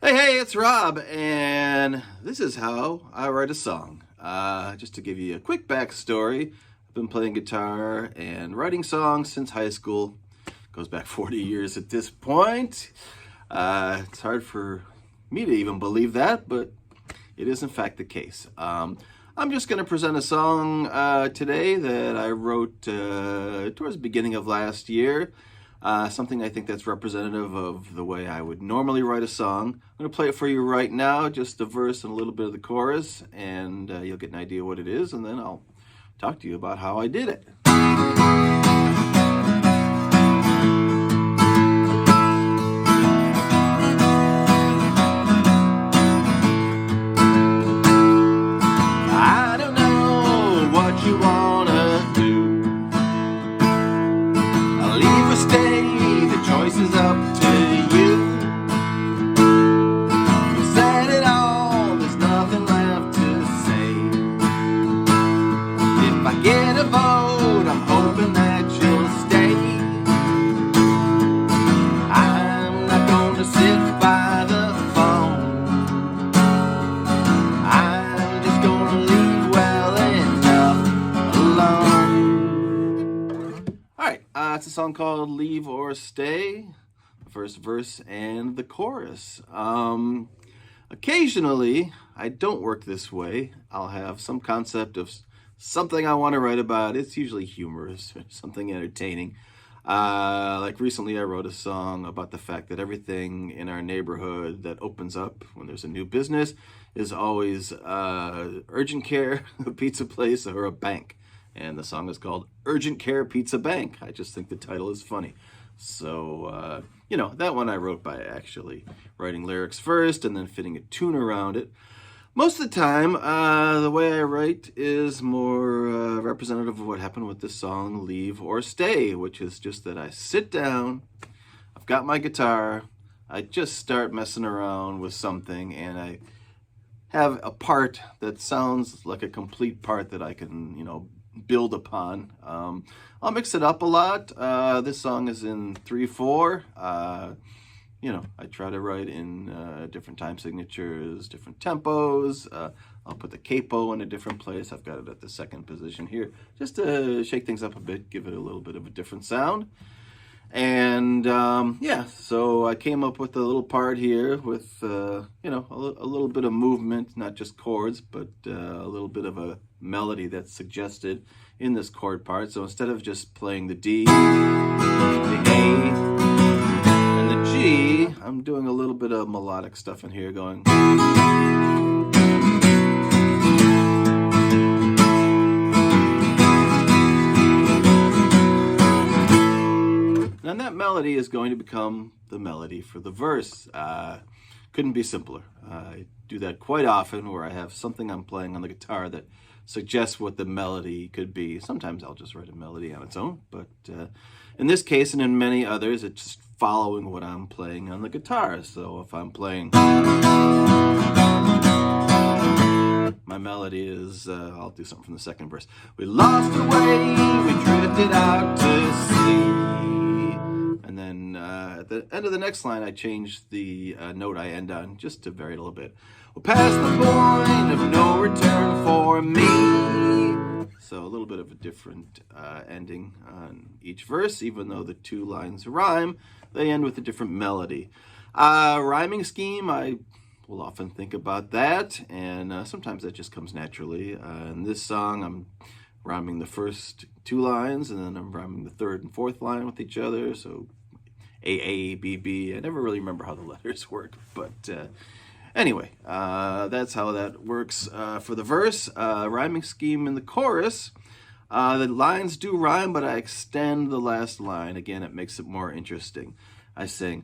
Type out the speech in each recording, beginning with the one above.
Hey, it's Rob, and this is how I write a song. Just to give you a quick backstory, I've been playing guitar and writing songs since high school. Goes back 40 years at this point. It's hard for me to even believe that, but it is in fact the case. I'm just going to present a song today that I wrote towards the beginning of last year. Something I think that's representative of the way I would normally write a song. I'm going to play it for you right now, just the verse and a little bit of the chorus, and you'll get an idea what it is, and then I'll talk to you about how I did it. I don't know what you want to do. I'll leave or stay, the choice is up to you. You said it all, there's nothing left to say. If I get a vote, I'm hoping that you'll stay. I'm not gonna sit by the phone. I'm just gonna leave well enough alone. Alright, it's a song called Leave or Stay. The first verse and the chorus. Occasionally, I don't work this way. I'll have some concept of something I want to write about. It's usually humorous or something entertaining. Like recently I wrote a song about the fact that everything in our neighborhood that opens up when there's a new business is always urgent care, a pizza place, or a bank. And the song is called Urgent Care Pizza Bank. I just think the title is funny. So, that one I wrote by actually writing lyrics first and then fitting a tune around it. Most of the time, the way I write is more representative of what happened with this song, Leave or Stay, which is just that I sit down, I've got my guitar, I just start messing around with something, and I have a part that sounds like a complete part that I can, build upon. I'll mix it up a lot. This song is in 3/4. I try to write in different time signatures, different tempos. I'll put the capo in a different place. I've got it at the second position here, just to shake things up a bit, give it a little bit of a different sound. And so I came up with a little part here with, a little bit of movement, not just chords, but a little bit of a melody that's suggested in this chord part. So instead of just playing the D, the A, and the G, I'm doing a little bit of melodic stuff in here going. And that melody is going to become the melody for the verse. Couldn't be simpler. I do that quite often where I have something I'm playing on the guitar that suggests what the melody could be. Sometimes I'll just write a melody on its own, but in this case and in many others, it's just following what I'm playing on the guitar. So if I'm playing, my melody is, I'll do something from the second verse. We lost our way, we drifted out to sea. And then at the end of the next line, I changed the note I end on just to vary it a little bit. We're past the point of no return for me. So a little bit of a different ending on each verse, even though the two lines rhyme, they end with a different melody. Rhyming scheme, I will often think about that, and sometimes that just comes naturally. In this song, I'm rhyming the first two lines, and then I'm rhyming the third and fourth line with each other, so A, B, B. I never really remember how the letters work, but anyway, that's how that works for the verse. Rhyming scheme in the chorus, the lines do rhyme, but I extend the last line. Again, it makes it more interesting. I sing,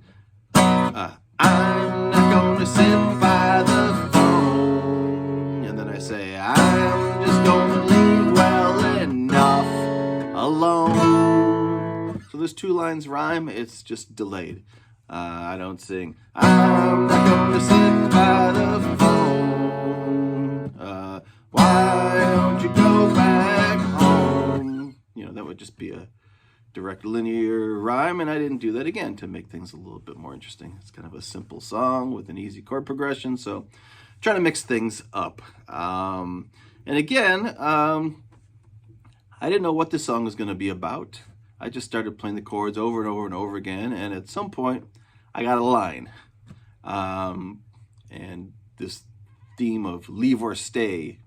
I'm not gonna sit by the phone. And then I say, I'm just gonna leave well enough alone. So those two lines rhyme, it's just delayed. I don't sing, I'm not gonna sit by the phone. Why don't you go back home? That would just be a direct linear rhyme, and I didn't do that again to make things a little bit more interesting. It's kind of a simple song with an easy chord progression, so trying to mix things up. And again, I didn't know what this song was going to be about. I just started playing the chords over and over and over again, and at some point, I got a line. And this theme of leave or stay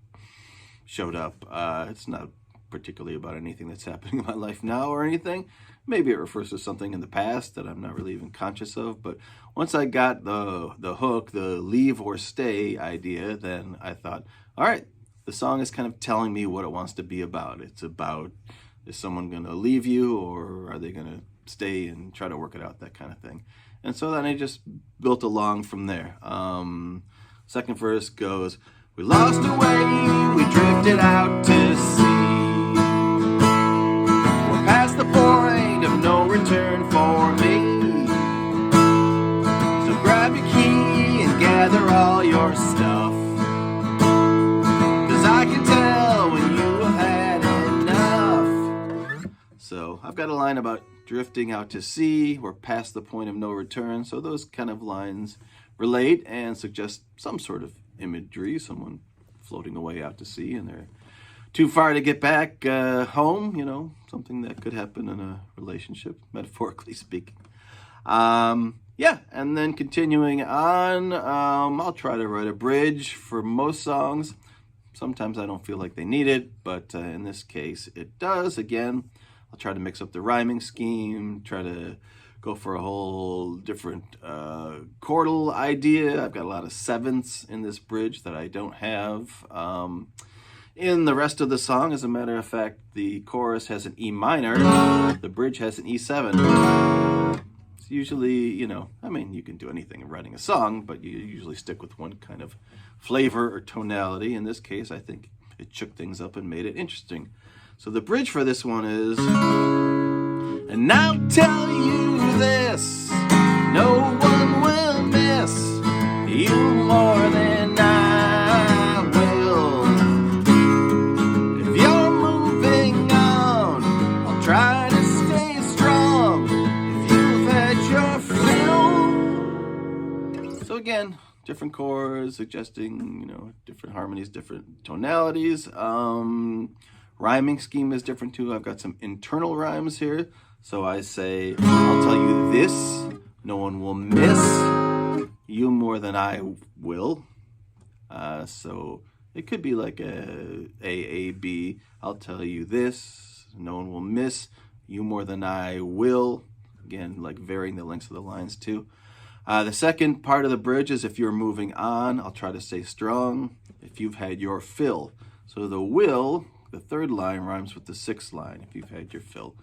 showed up. It's not particularly about anything that's happening in my life now or anything. Maybe it refers to something in the past that I'm not really even conscious of. But once I got the hook, the leave or stay idea, then I thought, all right, the song is kind of telling me what it wants to be about. It's about, is someone going to leave you, or are they going to stay and try to work it out, that kind of thing. And so then I just built along from there. Second verse goes, we lost our way, we drifted out to sea. We're past the point of no return for me. So grab your key and gather all your stuff. 'Cause I can tell when you have had enough. So I've got a line about drifting out to sea. We're past the point of no return. So those kind of lines relate and suggest some sort of imagery, someone floating away out to sea and they're too far to get back home, you know, something that could happen in a relationship, metaphorically speaking. Yeah, and then continuing on, I'll try to write a bridge for most songs. Sometimes I don't feel like they need it, but in this case it does. Again, I'll try to mix up the rhyming scheme, try to go for a whole different chordal idea. I've got a lot of sevenths in this bridge that I don't have in the rest of the song. As a matter of fact, the chorus has an E minor, the bridge has an E7. It's usually, you know, I mean, you can do anything in writing a song, but you usually stick with one kind of flavor or tonality. In this case, I think it shook things up and made it interesting. So the bridge for this one is, and I'll tell you this, no one will miss you more than I will. If you're moving on, I'll try to stay strong. If you've had your fill. So again, different chords suggesting, you know, different harmonies, different tonalities. Rhyming scheme is different too. I've got some internal rhymes here. So I say, I'll tell you this, no one will miss you more than I will. So it could be like a, B. I'll tell you this, no one will miss you more than I will. Again, like varying the lengths of the lines too. The second part of the bridge is, if you're moving on, I'll try to stay strong. If you've had your fill. So the will, the third line, rhymes with the sixth line, if you've had your fill.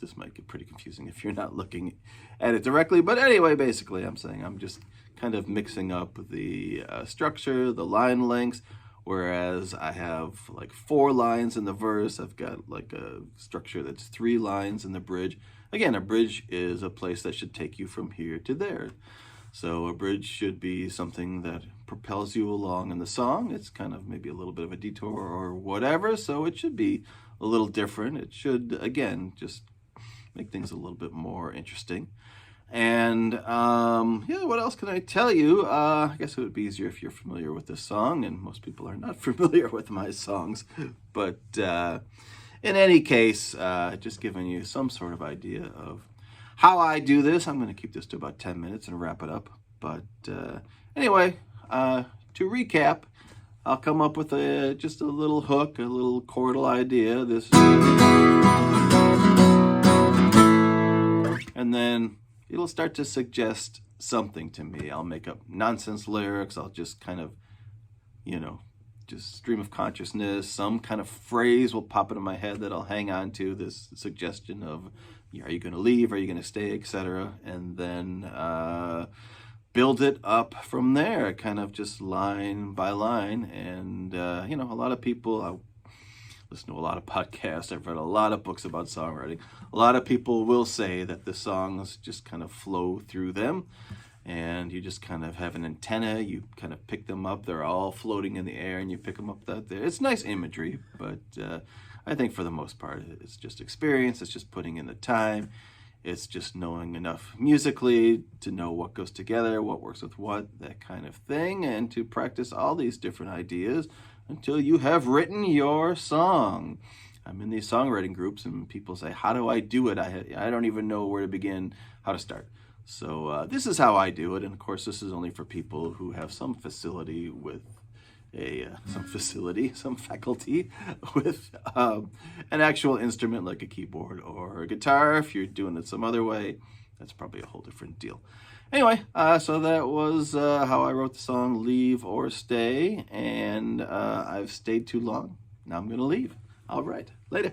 This might get pretty confusing if you're not looking at it directly. But anyway, basically, I'm saying I'm just kind of mixing up the structure, the line lengths, whereas I have like 4 lines in the verse. I've got like a structure that's 3 lines in the bridge. Again, a bridge is a place that should take you from here to there. So a bridge should be something that propels you along in the song. It's kind of maybe a little bit of a detour or whatever, so it should be a little different. It should, again, just make things a little bit more interesting. And yeah, what else can I tell you? I guess it would be easier if you're familiar with this song, and most people are not familiar with my songs. But in any case, just giving you some sort of idea of how I do this. I'm going to keep this to about 10 minutes and wrap it up. But anyway, to recap, I'll come up with just a little hook, a little chordal idea. And then it'll start to suggest something to me. I'll make up nonsense lyrics. I'll just kind of, you know, just stream of consciousness. Some kind of phrase will pop into my head that I'll hang on to, this suggestion of, are you going to leave? Are you going to stay, etc. And then build it up from there, kind of just line by line. And, you know, a lot of people, I listen to a lot of podcasts, I've read a lot of books about songwriting. A lot of people will say that the songs just kind of flow through them. and you just kind of have an antenna. You kind of pick them up. They're all floating in the air, and you pick them up out there. It's nice imagery, but I think for the most part, it's just experience. It's just putting in the time. It's just knowing enough musically to know what goes together, what works with what, that kind of thing, and to practice all these different ideas until you have written your song. I'm in these songwriting groups, and people say, how do I do it? I don't even know where to begin, how to start. So this is how I do it, and of course this is only for people who have some facility with some faculty with an actual instrument like a keyboard or a guitar. If you're doing it some other way, that's probably a whole different deal. Anyway, so that was how I wrote the song Leave or Stay, and I've stayed too long. Now I'm going to leave. All right, later.